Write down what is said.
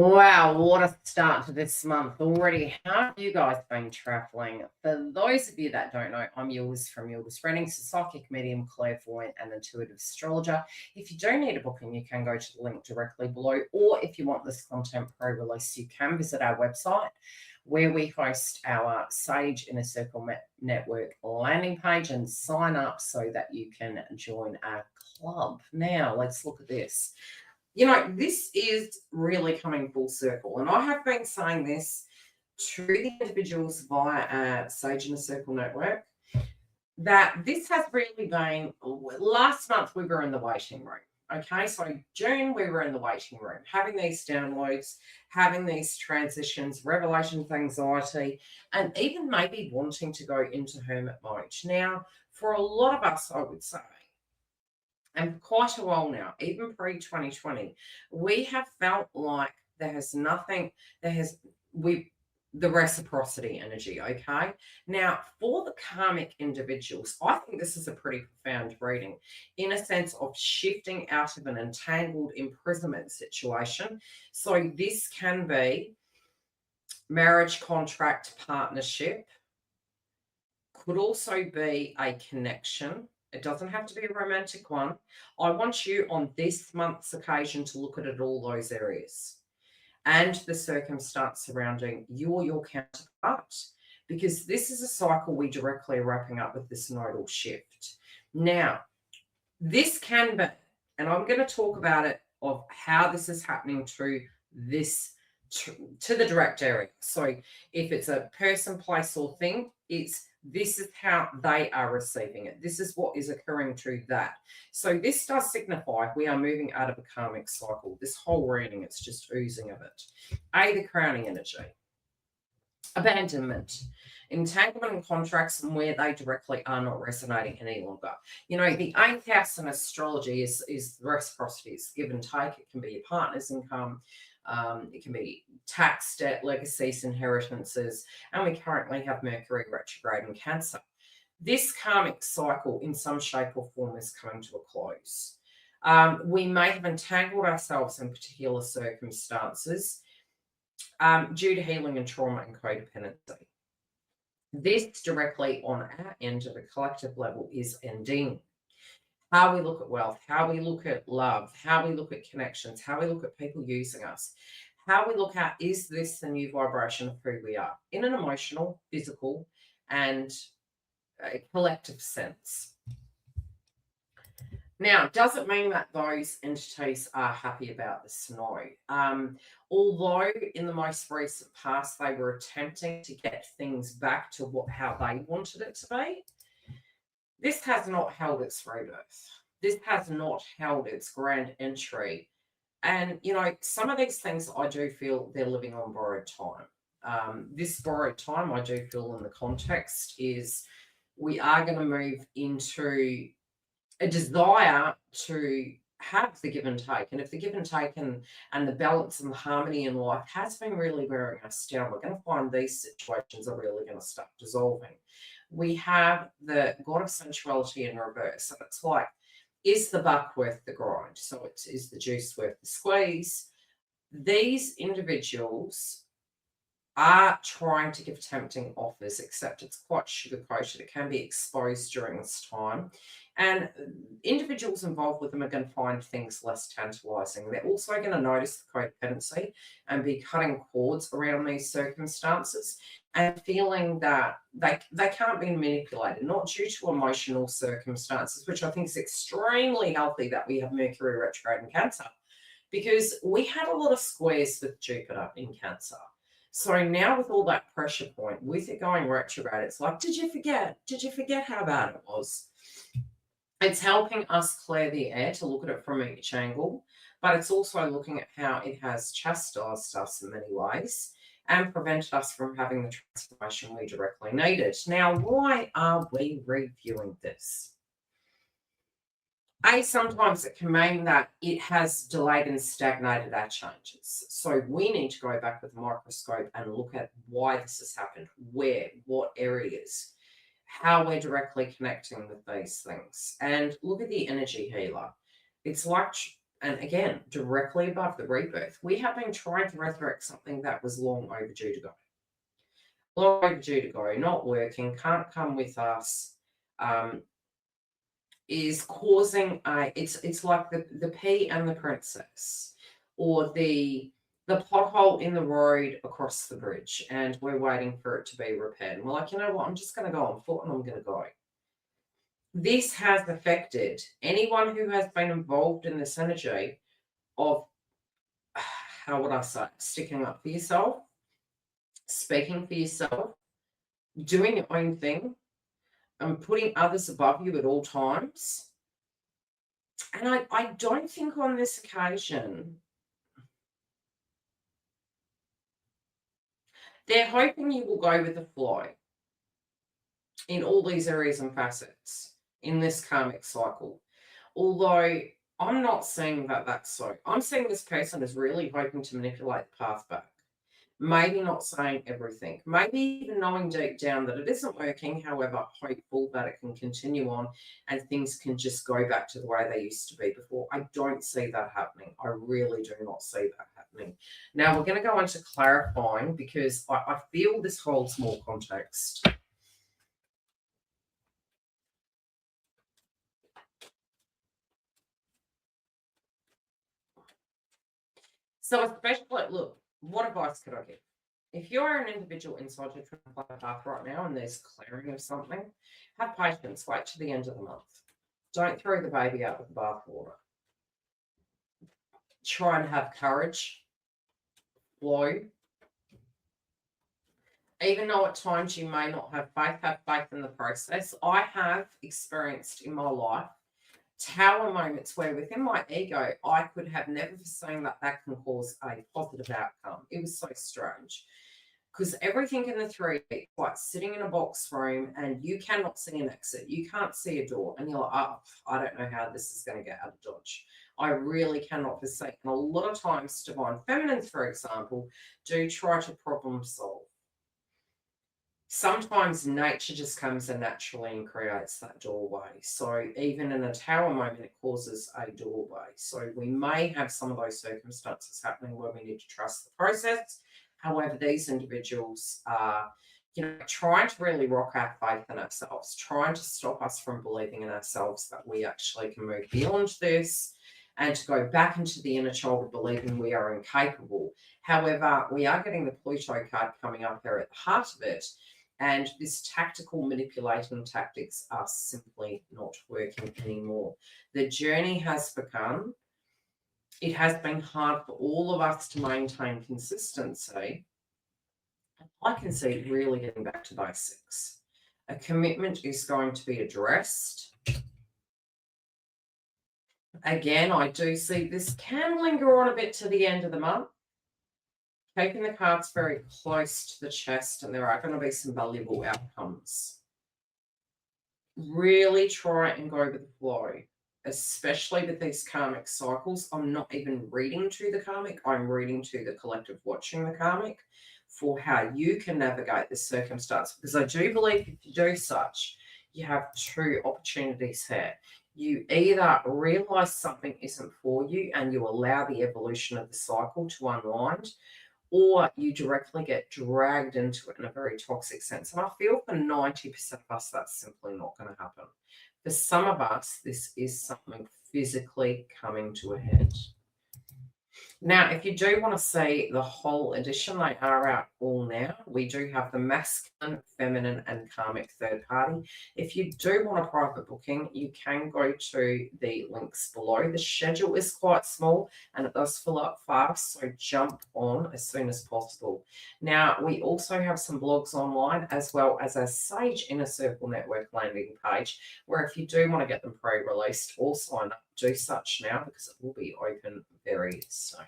Wow, what a start to this month already. How have you guys been traveling? For those of you that don't know, I'm Yildiz from Yildiz Reading, so psychic medium, clairvoyant, and intuitive astrologer. If you do need a booking, you can go to the link directly below, or if you want this content pre-release, you can visit our website where we host our Sage Inner Circle Network landing page and sign up so that you can join our club. Now, let's look at this. You know, this is really coming full circle. And I have been saying this to the individuals via Sage in a Circle Network, that this has really been, last month we were in the waiting room. Okay, so June we were in the waiting room, having these downloads, having these transitions, revelations, anxiety, and even maybe wanting to go into hermit mode. Now, for a lot of us, I would say, and for quite a while now, even pre-2020, we have felt like there has nothing, the reciprocity energy, okay? Now, for the karmic individuals, I think this is a pretty profound reading in a sense of shifting out of an entangled imprisonment situation. So this can be marriage, contract, partnership, could also be a connection. It doesn't have to be a romantic one. I want you on this month's occasion to look at all those areas and the circumstance surrounding you or your counterpart, because this is a cycle we directly are wrapping up with this nodal shift. Now, this can be, and I'm going to talk about it, of how this is happening to this, to the direct area. So if it's a person, place, or thing, this is how they are receiving it. This is what is occurring to that. So this does signify we are moving out of a karmic cycle. This whole reading, it's just oozing of it. The crowning energy. Abandonment, entanglement in contracts and where they directly are not resonating any longer. You know, the 8th house in astrology is reciprocity. It's give and take. It can be your partner's income. It can be tax, debt, legacies, inheritances, and we currently have Mercury retrograde in Cancer. This karmic cycle in some shape or form is coming to a close. We may have entangled ourselves in particular circumstances due to healing and trauma and codependency. This directly on our end at a collective level is ending. How we look at wealth, how we look at love, how we look at connections, how we look at people using us, how we look at, is this the new vibration of who we are in an emotional, physical, and a collective sense. Now, does it mean that those entities are happy about this? No. Although in the most recent past, they were attempting to get things back to how they wanted it to be, this has not held its rebirth. This has not held its grand entry. And, you know, some of these things I do feel they're living on borrowed time. This borrowed time, I do feel in the context is we are going to move into a desire to have the give and take. And if the give and take and the balance and the harmony in life has been really wearing us down, we're going to find these situations are really going to start dissolving. We have the god of sensuality in reverse. And it's like, is the buck worth the grind? So is the juice worth the squeeze? These individuals are trying to give tempting offers, except it's quite sugar-coated. It can be exposed during this time. And individuals involved with them are going to find things less tantalizing. They're also going to notice the codependency and be cutting cords around these circumstances and feeling that they can't be manipulated, not due to emotional circumstances, which I think is extremely healthy that we have Mercury retrograde in Cancer, because we had a lot of squares with Jupiter in Cancer. So now with all that pressure point, with it going retrograde, it's like, did you forget? Did you forget how bad it was? It's helping us clear the air to look at it from each angle, but it's also looking at how it has chastised us in many ways and prevented us from having the transformation we directly needed. Now, why are we reviewing this? Sometimes it can mean that it has delayed and stagnated our changes. So we need to go back with a microscope and look at why this has happened, where, what areas, how we're directly connecting with these things. And look at the energy healer. It's like and again, directly above the rebirth, we have been trying to resurrect something that was long overdue to go. Long overdue to go, not working, can't come with us, is causing it's like the pea and the princess, or the pothole in the road across the bridge, and we're waiting for it to be repaired. And we're like, you know what, I'm just going to go on foot and I'm going to go. This has affected anyone who has been involved in this energy of, how would I say, sticking up for yourself, speaking for yourself, doing your own thing, and putting others above you at all times. And I don't think on this occasion they're hoping you will go with the flow in all these areas and facets in this karmic cycle. Although I'm not seeing that that's so. I'm seeing this person is really hoping to manipulate the path back. Maybe not saying everything. Maybe even knowing deep down that it isn't working, however, hopeful that it can continue on and things can just go back to the way they used to be before. I don't see that happening. I really do not see that happening. Now, we're going to go into clarifying because I feel this holds more context. So especially, look, what advice could I give? If you're an individual inside your twin path right now and there's clearing of something, have patience, wait to the end of the month. Don't throw the baby out with the bathwater. Try and have courage, flow. Even though at times you may not have faith in the process. I have experienced in my life tower moments where within my ego, I could have never foreseen that that can cause a positive outcome. It was so strange. Because everything in the 3D, like sitting in a box room and you cannot see an exit, you can't see a door, and you're like, oh, I don't know how this is going to get out of dodge. I really cannot foresee. And a lot of times, divine feminines, for example, do try to problem solve. Sometimes nature just comes in naturally and creates that doorway. So even in a tower moment, it causes a doorway. So we may have some of those circumstances happening where we need to trust the process. However, these individuals are, trying to really rock our faith in ourselves, trying to stop us from believing in ourselves that we actually can move beyond this and to go back into the inner child of believing we are incapable. However, we are getting the Pluto card coming up there at the heart of it. And this tactical manipulating tactics are simply not working anymore. The journey has begun. It has been hard for all of us to maintain consistency. I can see it really getting back to basics. A commitment is going to be addressed. Again, I do see this can linger on a bit to the end of the month. Keeping the cards very close to the chest, and there are going to be some valuable outcomes. Really try and go with the flow, especially with these karmic cycles. I'm not even reading to the karmic. I'm reading to the collective watching the karmic for how you can navigate this circumstance. Because I do believe if you do such, you have two opportunities here. You either realize something isn't for you and you allow the evolution of the cycle to unwind, or you directly get dragged into it in a very toxic sense. And I feel for 90% of us, that's simply not going to happen. For some of us, this is something physically coming to a head. Now, if you do want to see the whole edition, they are out all now. We do have the masculine, feminine, and karmic third party. If you do want a private booking, you can go to the links below. The schedule is quite small and it does fill up fast, so jump on as soon as possible. Now, we also have some blogs online as well as a Sage Inner Circle Network landing page, where if you do want to get them pre-released or sign up, do such now because it will be open very soon.